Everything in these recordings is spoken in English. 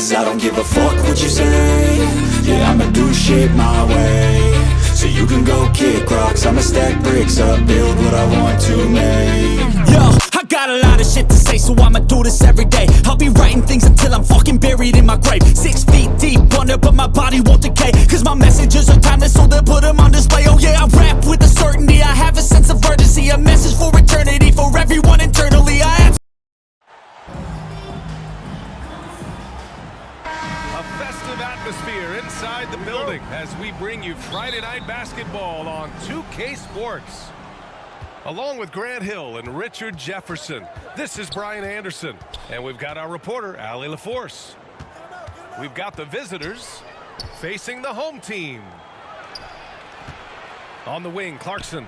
'cause I don't give a fuck what you say. Yeah, I'ma do shit my way. So you can go kick rocks, I'ma stack bricks up, build what I want to make. Yo, I got a lot of shit to say, so I'ma do this every day. I'll be writing things until I'm fucking buried in my grave. 6 feet deep under, but my body won't decay, 'cause my messages are timeless, so they'll put them on display. Oh yeah, I rap with a certainty, I have a sense of urgency, a message for eternity, for everyone internally. I have A festive atmosphere inside the building as we bring you Friday Night Basketball on 2K Sports. Along with Grant Hill and Richard Jefferson, this is Brian Anderson. And we've got our reporter, Allie LaForce. We've got the visitors facing the home team. On the wing, Clarkson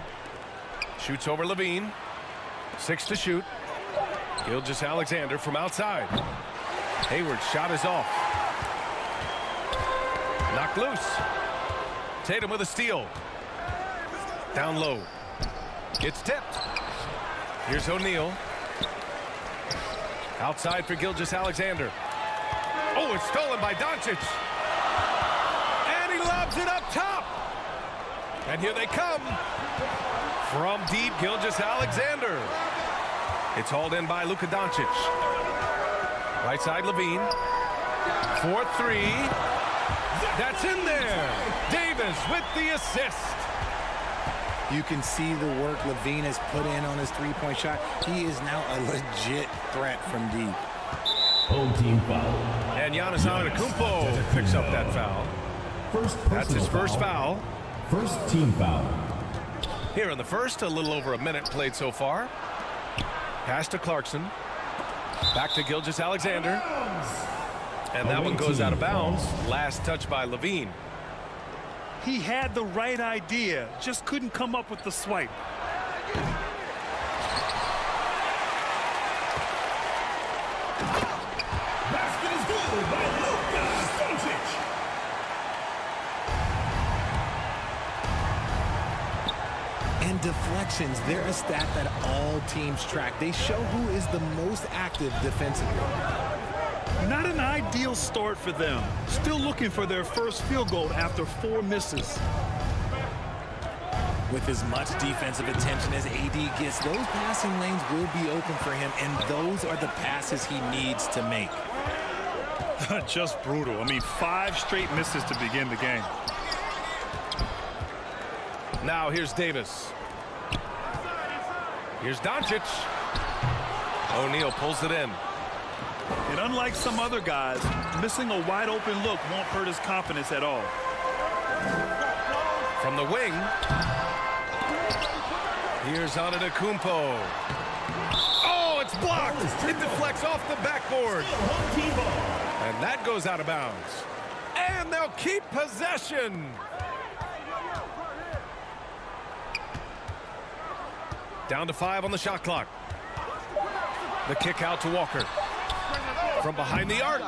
shoots over Levine. 6 to shoot. Gilgeous-Alexander from outside. Hayward's shot is off. Knocked loose. Tatum with a steal. Down low. Gets tipped. Here's O'Neal. Outside for Gilgeous-Alexander. Oh, it's stolen by Doncic. And he lobs it up top. And here they come. From deep, Gilgeous-Alexander. It's hauled in by Luka Doncic. Right side, Levine. 4-3. That's in there. Davis with the assist. You can see the work Levine has put in on his three-point shot. He is now a legit threat from deep. Home team foul. And Giannis Antetokounmpo picks up that foul. That's his first foul. First team foul. Here in the first, a little over a minute played so far. Pass to Clarkson. Back to Gilgeous-Alexander. And that one goes out of bounds. Last touch by Levine. He had the right idea, just couldn't come up with the swipe. Basket is good by Luka Doncic. And deflections, they're a stat that all teams track. They show who is the most active defensively. Not an ideal start for them. Still looking for their first field goal after 4 misses. With as much defensive attention as AD gets, those passing lanes will be open for him, and those are the passes he needs to make. Just brutal. I mean, 5 straight misses to begin the game. Now here's Davis. Here's Doncic. O'Neal pulls it in. And unlike some other guys, missing a wide open look won't hurt his confidence at all. From the wing. Here's Antetokounmpo. Oh, it's blocked. It deflects off the backboard. And that goes out of bounds. And they'll keep possession. Down to 5 on the shot clock. The kick out to Walker. From behind the arc.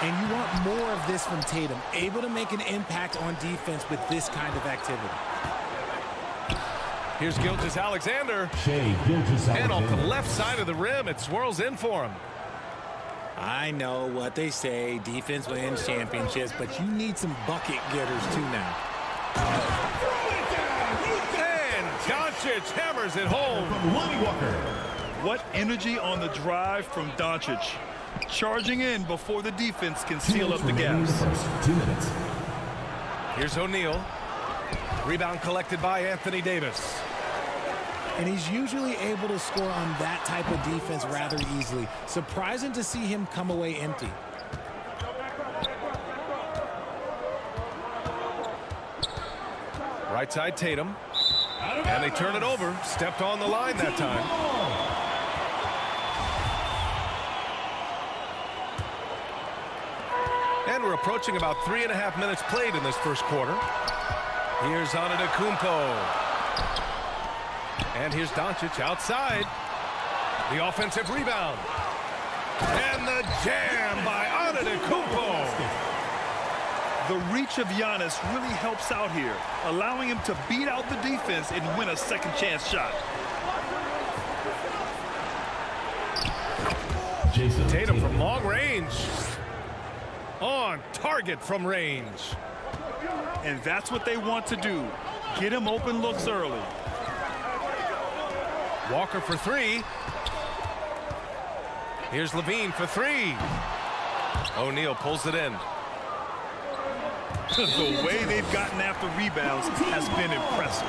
And you want more of this from Tatum, able to make an impact on defense with this kind of activity. Here's Gilgeous-Alexander. Shai Gilgeous-Alexander. And off the left side of the rim, it swirls in for him. I know what they say, defense wins championships, but you need some bucket getters too now. And Doncic hammers it home. From Lonnie Walker. What energy on the drive from Doncic. Charging in before the defense can seal up the gaps. 2 minutes. Here's O'Neal. Rebound collected by Anthony Davis. And he's usually able to score on that type of defense rather easily. Surprising to see him come away empty. Right side Tatum. And they turn it over. Stepped on the line that time. And we're approaching about 3.5 minutes played in this first quarter. Here's Antetokounmpo. And here's Doncic outside. The offensive rebound. And the jam by Antetokounmpo. The reach of Giannis really helps out here, allowing him to beat out the defense and win a second chance shot. Jason Tatum from long range. On target from range. And that's what they want to do. Get him open looks early. Walker for three. Here's Levine for three. O'Neal pulls it in. The way they've gotten after rebounds has been impressive.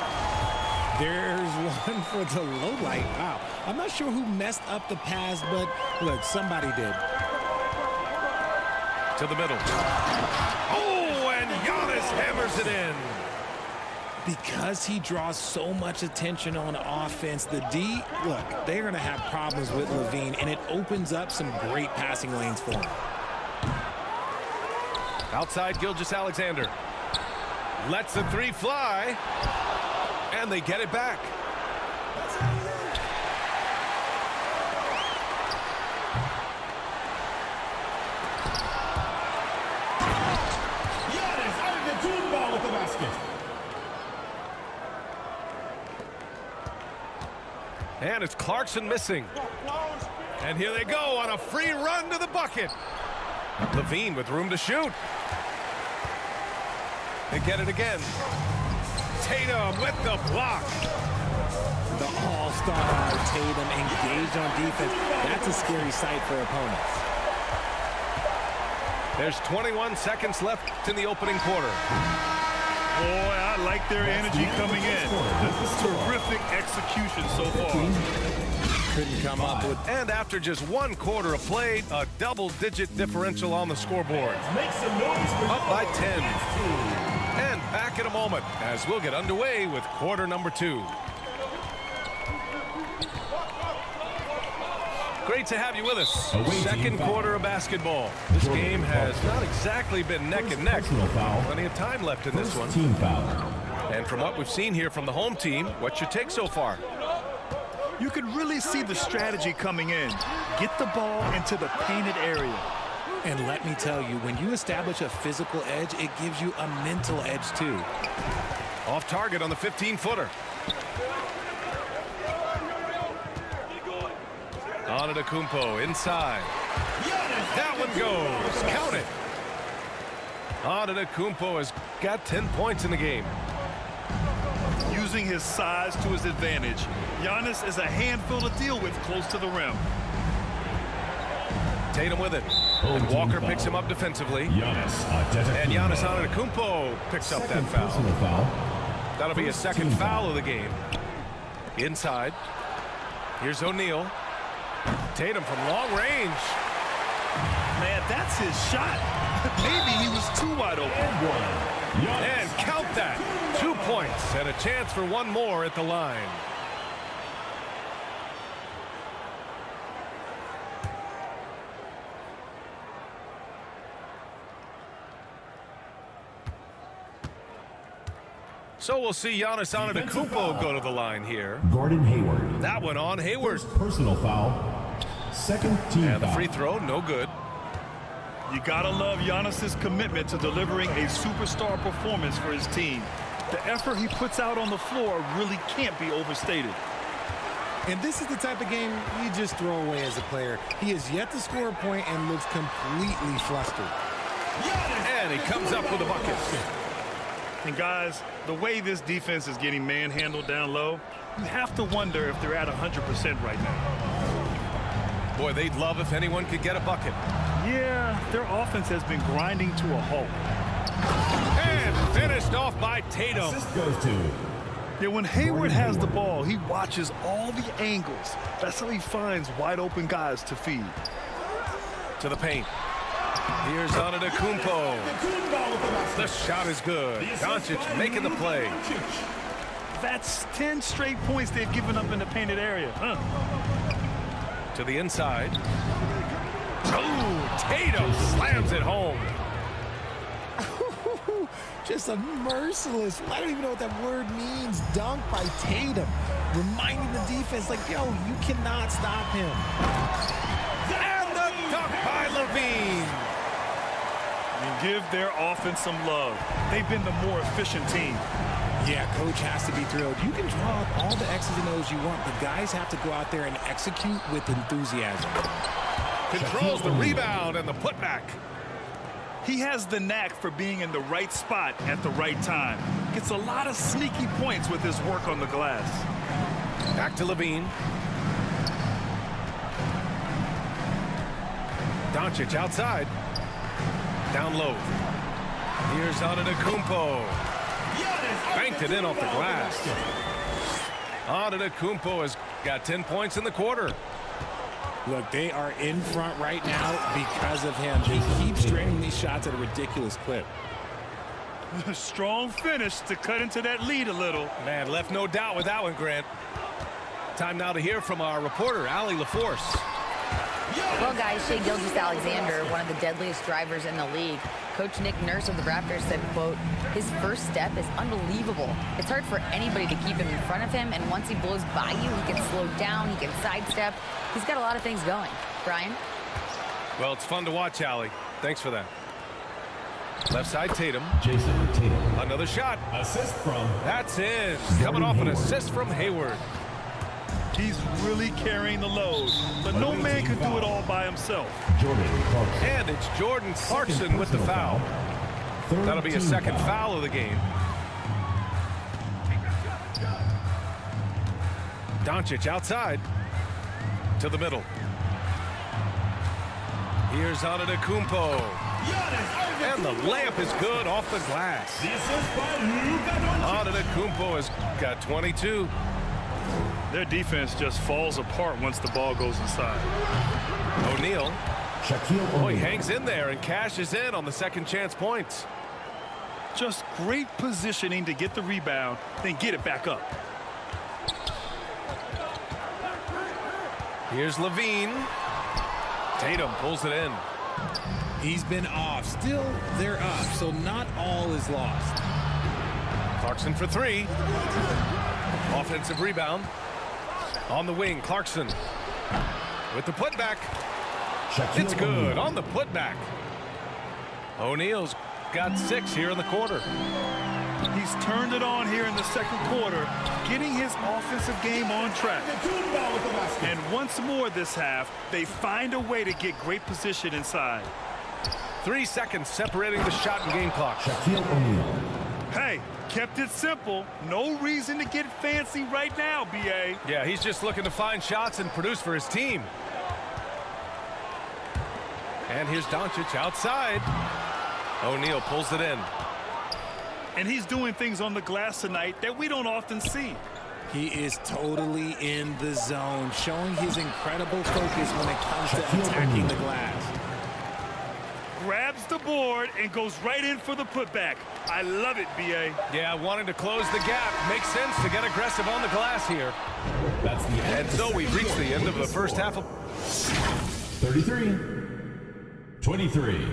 There's one for the low light. Wow. I'm not sure who messed up the pass, but look, somebody did. To the middle. Oh, and Giannis hammers it in. Because he draws so much attention on offense, the D, look, they're going to have problems with Levine, and it opens up some great passing lanes for him. Outside Gilgeous-Alexander. Lets the three fly. And they get it back. Giannis Antetokounmpo with the basket. And it's Clarkson missing. And here they go on a free run to the bucket. Levine with room to shoot. They get it again. Tatum with the block. The all-star Tatum engaged on defense. That's a scary sight for opponents. There's 21 seconds left in the opening quarter. Boy, I like their energy coming in. Terrific execution so far. Couldn't come up with... And after just one quarter of play, a double-digit differential on the scoreboard. Make some noise for Up by 10. And back in a moment as we'll get underway with quarter number 2. Great to have you with us. Second quarter of basketball. This game has not exactly been neck and neck. Plenty of time left in this one. team foul. And from what we've seen here from the home team, what's your take so far? You can really see the strategy coming in. Get the ball into the painted area. And let me tell you, when you establish a physical edge, it gives you a mental edge too. Off target on the 15-footer. Antetokounmpo inside. That one goes. Count it. Antetokounmpo has got 10 points in the game. Using his size to his advantage, Giannis is a handful to deal with close to the rim. Tatum with it. And Walker picks him up defensively. And Giannis Antetokounmpo picks up that foul. That'll be a second foul of the game. Inside. Here's O'Neal. Tatum from long range. Man, that's his shot. Maybe he was too wide open. And count that. 2 points and a chance for one more at the line. So we'll see Giannis Antetokounmpo go to the line here. Gordon Hayward. That one on Hayward. Personal foul. Second team And the foul. free throw, no good. You gotta love Giannis's commitment to delivering a superstar performance for his team. The effort he puts out on the floor really can't be overstated. And this is the type of game you just throw away as a player. He has yet to score a point and looks completely flustered. And he comes up with a bucket. And guys, the way this defense is getting manhandled down low, you have to wonder if they're at 100% right now. Boy, they'd love if anyone could get a bucket. Yeah, their offense has been grinding to a halt. And finished off by Tatum. Assist goes to. Yeah, when Hayward has the ball, he watches all the angles. That's how he finds wide open guys to feed. To the paint. Here's Antetokounmpo. The shot is good. Doncic making the play. That's 10 straight points they've given up in the painted area. To the inside. Oh, Tatum slams it home. Just a merciless, I don't even know what that word means, dunk by Tatum. Reminding the defense, like, yo, you cannot stop him. And the dunk by Levine. And give their offense some love. They've been the more efficient team. Yeah, coach has to be thrilled. You can draw up all the X's and O's you want, but guys have to go out there and execute with enthusiasm. Controls the rebound and the putback. He has the knack for being in the right spot at the right time. Gets a lot of sneaky points with his work on the glass. Back to Levine. Doncic outside. Down low. Here's Antetokounmpo. Banked it in off the glass. Antetokounmpo has got 10 points in the quarter. Look, they are in front right now because of him. He keeps draining these shots at a ridiculous clip. Strong finish to cut into that lead a little. Man, left no doubt with that one, Grant. Time now to hear from our reporter, Allie LaForce. Well, guys, Shai Gilgeous-Alexander, one of the deadliest drivers in the league. Coach Nick Nurse of the Raptors said, quote, his first step is unbelievable. It's hard for anybody to keep him in front of him, and once he blows by you, he can slow down, he can sidestep. He's got a lot of things going. Brian? Well, it's fun to watch, Allie. Thanks for that. Left side, Tatum. Jason Tatum. Another shot. Assist from. That's in. Coming off an assist from Hayward. He's really carrying the load, but no man can do it all by himself. Jordan Clarkson. And it's Jordan Clarkson with the foul. That'll be a second foul of the game. Doncic outside to the middle. Here's Antetokounmpo. And the layup is good off the glass. The assist by Luka Doncic. Antetokounmpo has got 22. Their defense just falls apart once the ball goes inside. O'Neal. Shaquille Oh, he O'Neal. hangs in there and cashes in on the second chance points. Just great positioning to get the rebound, then get it back up. Here's Levine. Tatum pulls it in. He's been off. Still, they're up, so not all is lost. Clarkson for three. Offensive rebound. On the wing, Clarkson with the putback. Shaquille It's good O'Neal. on the putback. O'Neal's got 6 here in the quarter. He's turned it on here in the second quarter, getting his offensive game on track. And once more this half, they find a way to get great position inside. 3 seconds separating the shot and game clock. Shaquille O'Neal. Hey, kept it simple. No reason to get fancy right now, B.A. Yeah, he's just looking to find shots and produce for his team. And here's Doncic outside. O'Neal pulls it in. And he's doing things on the glass tonight that we don't often see. He is totally in the zone, showing his incredible focus when it comes to attacking the glass. Grabs the board and goes right in for the putback. I love it, B.A. Yeah, wanting to close the gap. Makes sense to get aggressive on the glass here. That's the end. And so we've reached the end of the first half of... 33-23.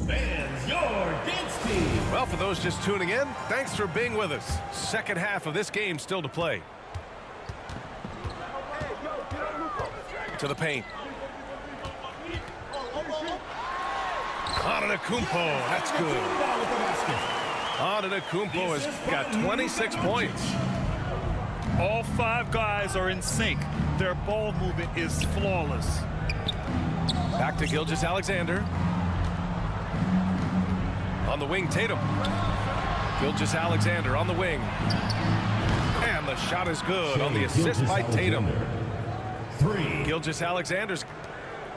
Fans, your dance team. Well, for those just tuning in, thanks for being with us. Second half of this game still to play. To the paint. Antetokounmpo, that's good. Antetokounmpo has got 26 points. All 5 guys are in sync. Their ball movement is flawless. Back to Gilgeous-Alexander. On the wing, Tatum. Gilgeous-Alexander on the wing. And the shot is good on the assist by Tatum. 3. Gilgeous-Alexander's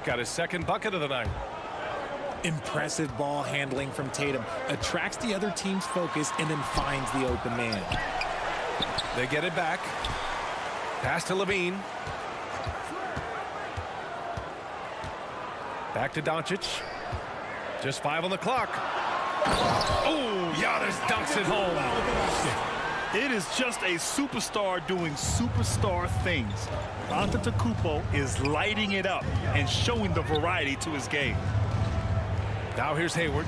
got his second bucket of the night. Impressive ball handling from Tatum. Attracts the other team's focus and then finds the open man. They get it back. Pass to Levine. Back to Doncic. Just 5 on the clock. Oh, Giannis dunks it home. It is just a superstar doing superstar things. Antetokounmpo is lighting it up and showing the variety to his game. Now here's Hayward.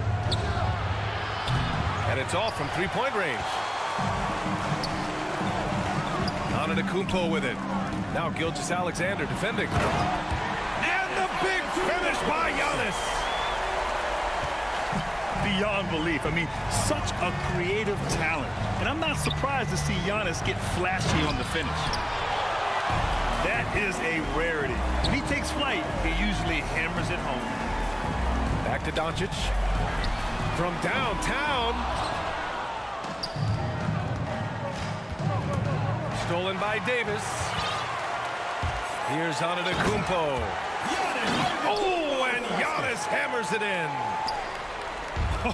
And it's off from three-point range. Antetokounmpo with it. Now Gilgeous-Alexander defending. And the big finish by Giannis. Beyond belief. I mean, such a creative talent. And I'm not surprised to see Giannis get flashy on the finish. That is a rarity. When he takes flight, he usually hammers it home. Back to Doncic. From downtown. Stolen by Davis. Here's Antetokounmpo. Oh, and Giannis hammers it in.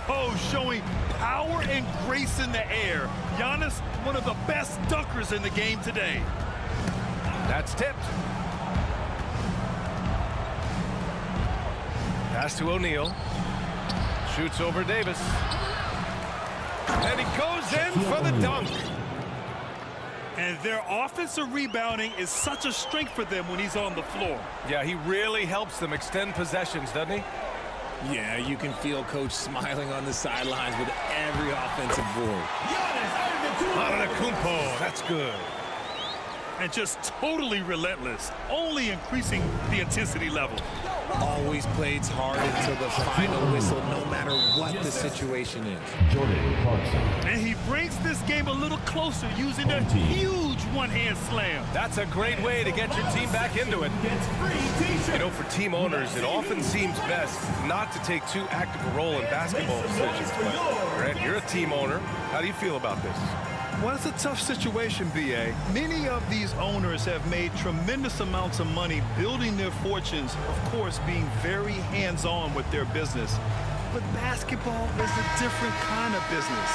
Oh, showing power and grace in the air. Giannis, one of the best dunkers in the game today. That's tipped. Pass to O'Neal. Shoots over Davis. And he goes in for the dunk. And their offensive rebounding is such a strength for them when he's on the floor. Yeah, he really helps them extend possessions, doesn't he? Yeah, you can feel Coach smiling on the sidelines with every offensive board. Antetokounmpo, that's good. And just totally relentless, only increasing the intensity level. Always plays hard until the final whistle, no matter what the situation is. Jordan Clarkson. And he brings this game a little closer using a huge one-hand slam. That's a great way to get your team back into it. Gets free t-shirt. You know, for team owners, it often seems best not to take too active a role in basketball decisions. But, Grant, you're a team owner. How do you feel about this? Well, it's a tough situation, B.A. Many of these owners have made tremendous amounts of money building their fortunes, of course, being very hands-on with their business. But basketball is a different kind of business.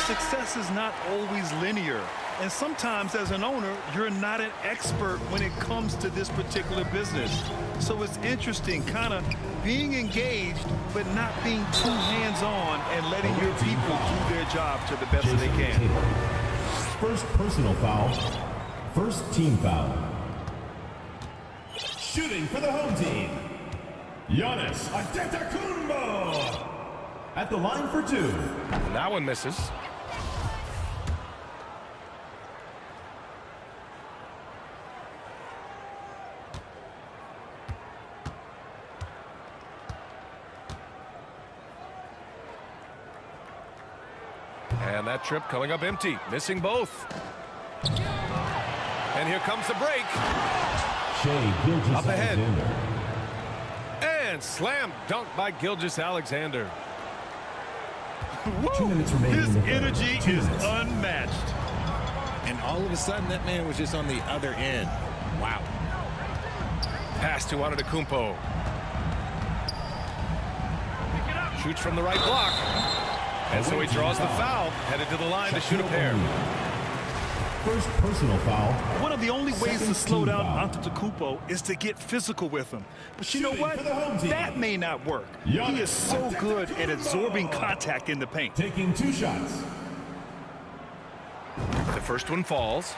Success is not always linear. And sometimes, as an owner, you're not an expert when it comes to this particular business. So it's interesting, kind of being engaged, but not being too hands-on and letting your people do their job to the best that they can. First personal foul. First team foul. Shooting for the home team. Giannis Antetokounmpo. At the line for two. That one misses. And that trip coming up empty, missing both. And here comes the break. Shea Gilgeous Up ahead. Alexander. And slam dunk by Gilgeous Alexander. 2 minutes remaining. His in the third. energy 2 is minutes. unmatched. And all of a sudden, that man was just on the other end. Wow. Pass to Antetokounmpo. Shoots from the right block. And so he draws the foul, headed to the line to shoot a pair. First personal foul. One of the only ways to Second slow team down foul. Antetokounmpo is to get physical with him. But you know Shooting what? for the home team. That may not work. He is so good at absorbing contact in the paint. Taking 2 shots. The first one falls.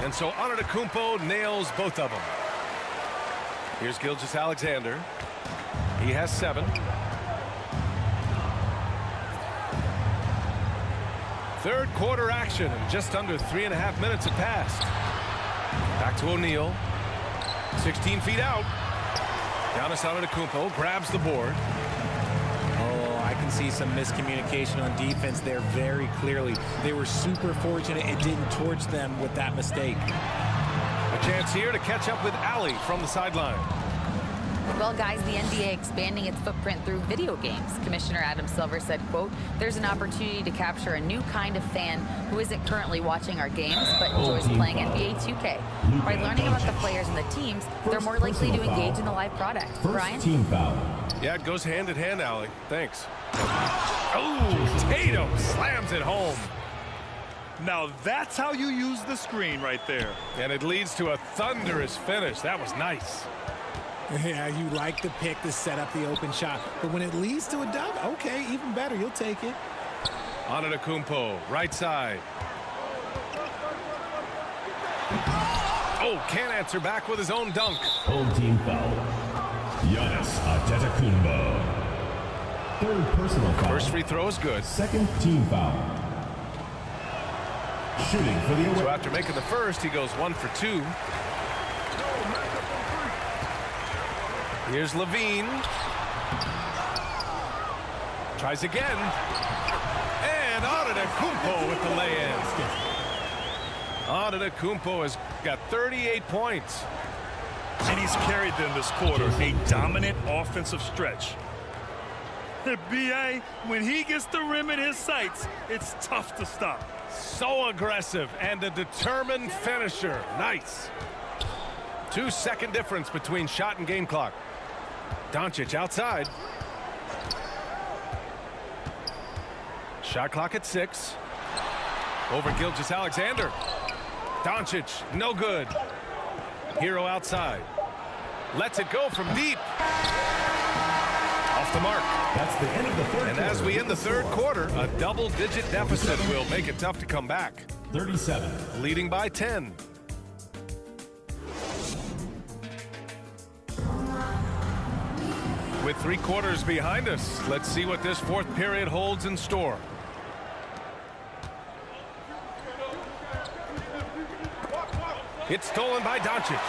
And so Antetokounmpo nails both of them. Here's Gilgeous Alexander. He has 7. Third quarter action, and just under 3.5 minutes have passed. Back to O'Neal. 16 feet out. Giannis Antetokounmpo grabs the board. Oh, I can see some miscommunication on defense there very clearly. They were super fortunate it didn't torch them with that mistake. A chance here to catch up with Allie from the sideline. Well, guys, the NBA expanding its footprint through video games. Commissioner Adam Silver said, quote, "There's an opportunity to capture a new kind of fan who isn't currently watching our games but enjoys playing NBA 2K. By learning about the players and the teams, they're more likely to engage in the live product." First Brian? team foul. Yeah, it goes hand in hand, Allie. Thanks. Oh, Tatum slams it home. Now that's how you use the screen right there. And it leads to a thunderous finish. That was nice. Yeah, you like the pick to set up the open shot. But when it leads to a dunk, okay, even better. You'll take it. Antetokounmpo, right side. Oh, can't answer back with his own dunk. Home team foul. Giannis Antetokounmpo. Third personal foul. First free throw is good. Second team foul. Shooting for the So away. after making the first, he goes 1 for 2. Here's Levine. Tries again. And Antetokounmpo with the lay-in. Antetokounmpo has got 38 points. And he's carried them this quarter. A dominant offensive stretch. The BA, when he gets the rim in his sights, it's tough to stop. So aggressive and a determined finisher. Nice. 2-second difference between shot and game clock. Doncic outside. Shot clock at 6. Over Gilgeous-Alexander. Doncic, no good. Hero outside. Lets it go from deep. Off the mark. That's the end of the third And quarter. as we end the third quarter, a double-digit deficit will make it tough to come back. 37. Leading by 10. With 3 quarters behind us, let's see what this fourth period holds in store. It's stolen by Doncic.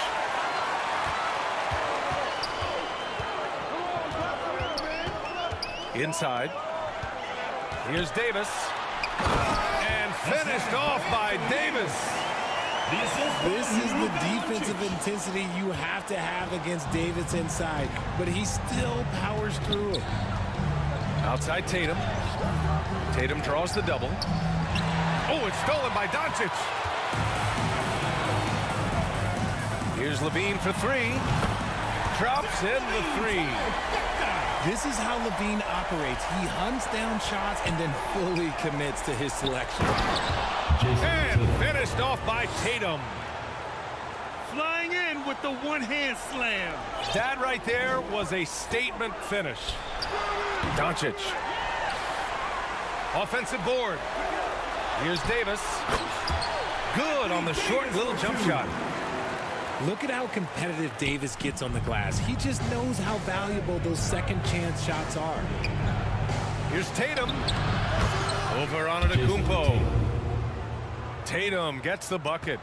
Inside. Here's Davis. And finished off by Davis. This is the defensive intensity you have to have against Davis inside, but he still powers through it. Outside Tatum. Tatum draws the double. Oh, it's stolen by Doncic. Here's Levine for 3. Drops in the 3. This is how Levine operates. He hunts down shots and then fully commits to his selection. And finished off by Tatum. Flying in with the one-hand slam. That right there was a statement finish. Doncic. Offensive board. Here's Davis. Good on the short little jump shot. Look at how competitive Davis gets on the glass. He just knows how valuable those second chance shots are. Here's Tatum. Over Antetokounmpo. Tatum gets the bucket.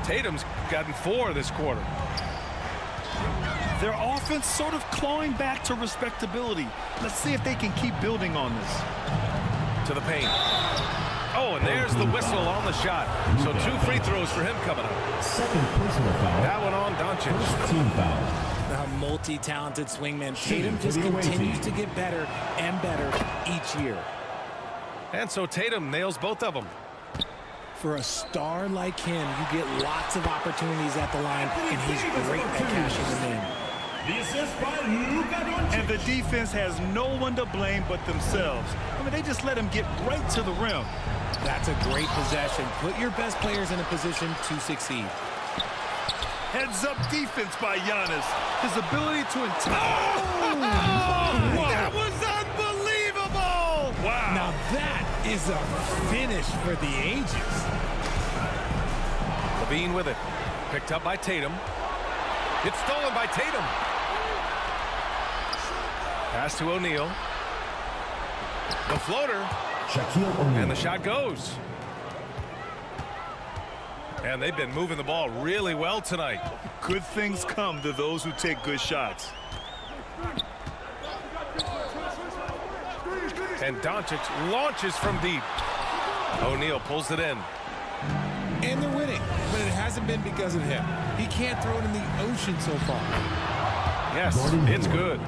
Tatum's gotten 4 this quarter. Their offense sort of clawing back to respectability. Let's see if they can keep building on this. To the paint. Oh, and there's the whistle on the shot. So 2 free throws for him coming up. Second personal foul. That one on Doncic. Team foul. A multi-talented swingman. Shooting Tatum for just the away continues team. to get better and better each year. And so Tatum nails both of them. For a star like him, you get lots of opportunities at the line, and he's great at cashing them in. The assist by Luka Doncic. And the defense has no one to blame but themselves. I mean, they just let him get right to the rim. That's a great possession. Put your best players in a position to succeed. Heads-up defense by Giannis. His ability to... That was unbelievable! Wow. Now that is a finish for the ages. Levine with it. Picked up by Tatum. It's stolen by Tatum. Pass to O'Neal. The floater. Shaquille O'Neal. And the shot goes. And they've been moving the ball really well tonight. Good things come to those who take good shots. And Doncic launches from deep. O'Neal pulls it in. And they're winning, but it hasn't been because of him. He can't throw it in the ocean so far. Yes, it's good.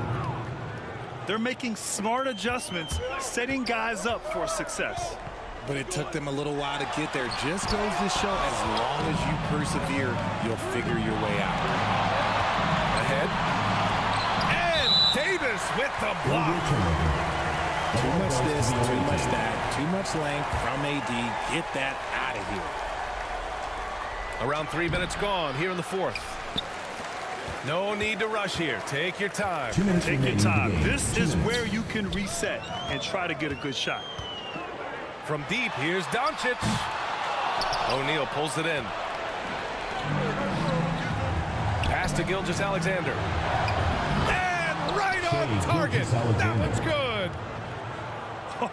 They're making smart adjustments, setting guys up for success. But it took them a little while to get there. Just goes to show, as long as you persevere, you'll figure your way out. Ahead. And Davis with the block. Too much this, too much that, too much length from AD. Get that out of here. Around 3 minutes gone here in the fourth. No need to rush here. Take your time. 2 minutes Take your remaining in the time. game. This 2 is minutes. where you can reset and try to get a good shot. From deep, here's Doncic. O'Neal pulls it in. Pass to Gilgeous-Alexander. And right on target. That one's good.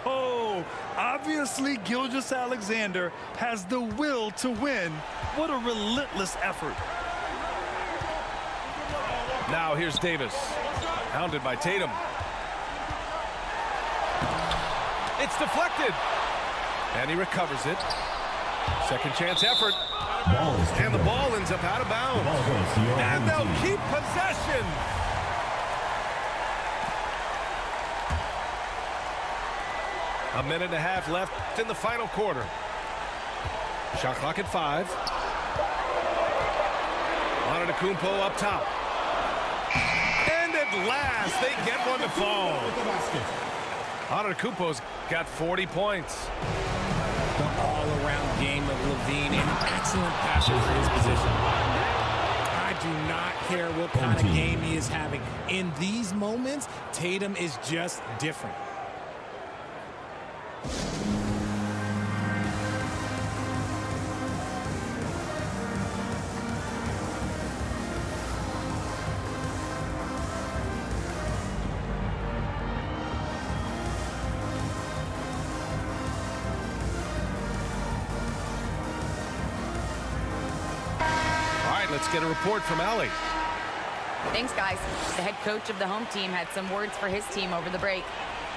Oh, go. Obviously, Gilgeous-Alexander has the will to win. What a relentless effort. Now here's Davis. Hounded by Tatum. It's deflected. And he recovers it. Second chance effort. And the ball ends up out of bounds. And they'll keep possession. A minute and a half left in the final quarter. Shot clock at 5. Antetokounmpo up top. And at last, they get one to fall. Antetokounmpo's got 40 points. The all-around game of LaVine, an excellent passer for his position. I do not care what kind of game he is having. In these moments, Tatum is just different. Let's get a report from Allie. Thanks, guys. The head coach of the home team had some words for his team over the break.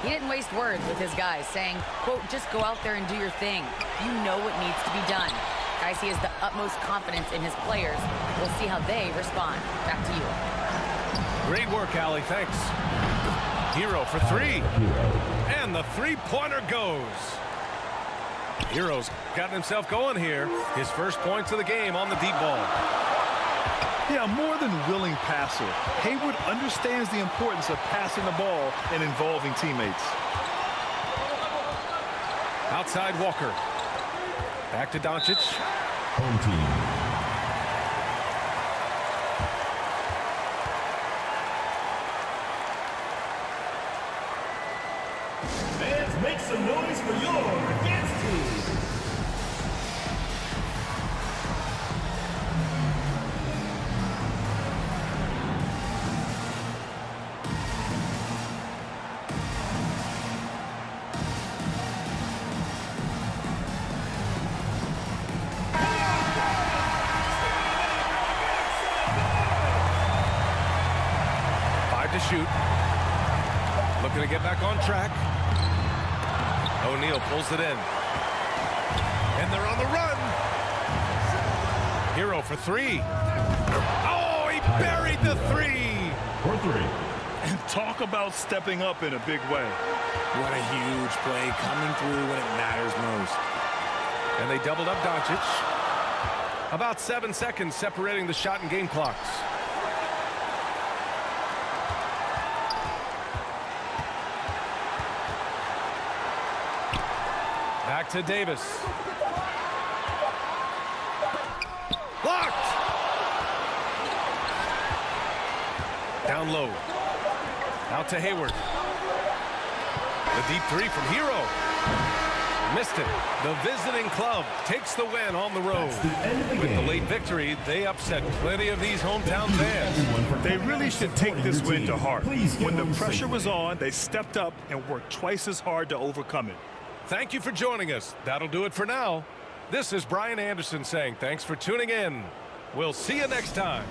He didn't waste words with his guys, saying, quote, just go out there and do your thing. You know what needs to be done. Guys, he has the utmost confidence in his players. We'll see how they respond. Back to you. Great work, Allie. Thanks. Hero for 3. And the three-pointer goes. Hero's gotten himself going here. His first points of the game on the deep ball. Yeah, more than willing passer. Hayward understands the importance of passing the ball and involving teammates. Outside Walker. Back to Doncic. Home team. Fans, make some noise for your advanced team. To shoot. Looking to get back on track. O'Neal pulls it in. And they're on the run. Hero for 3. Oh, he buried the 3. For 3. And talk about stepping up in a big way. What a huge play coming through when it matters most. And they doubled up Doncic. About 7 seconds separating the shot and game clocks. Back to Davis. Blocked! Down low. Out to Hayward. The deep 3 from Hero. Missed it. The visiting club takes the win on the road. With the late victory, they upset plenty of these hometown fans. They really should take this win to heart. When the pressure was on, they stepped up and worked twice as hard to overcome it. Thank you for joining us. That'll do it for now. This is Brian Anderson saying thanks for tuning in. We'll see you next time.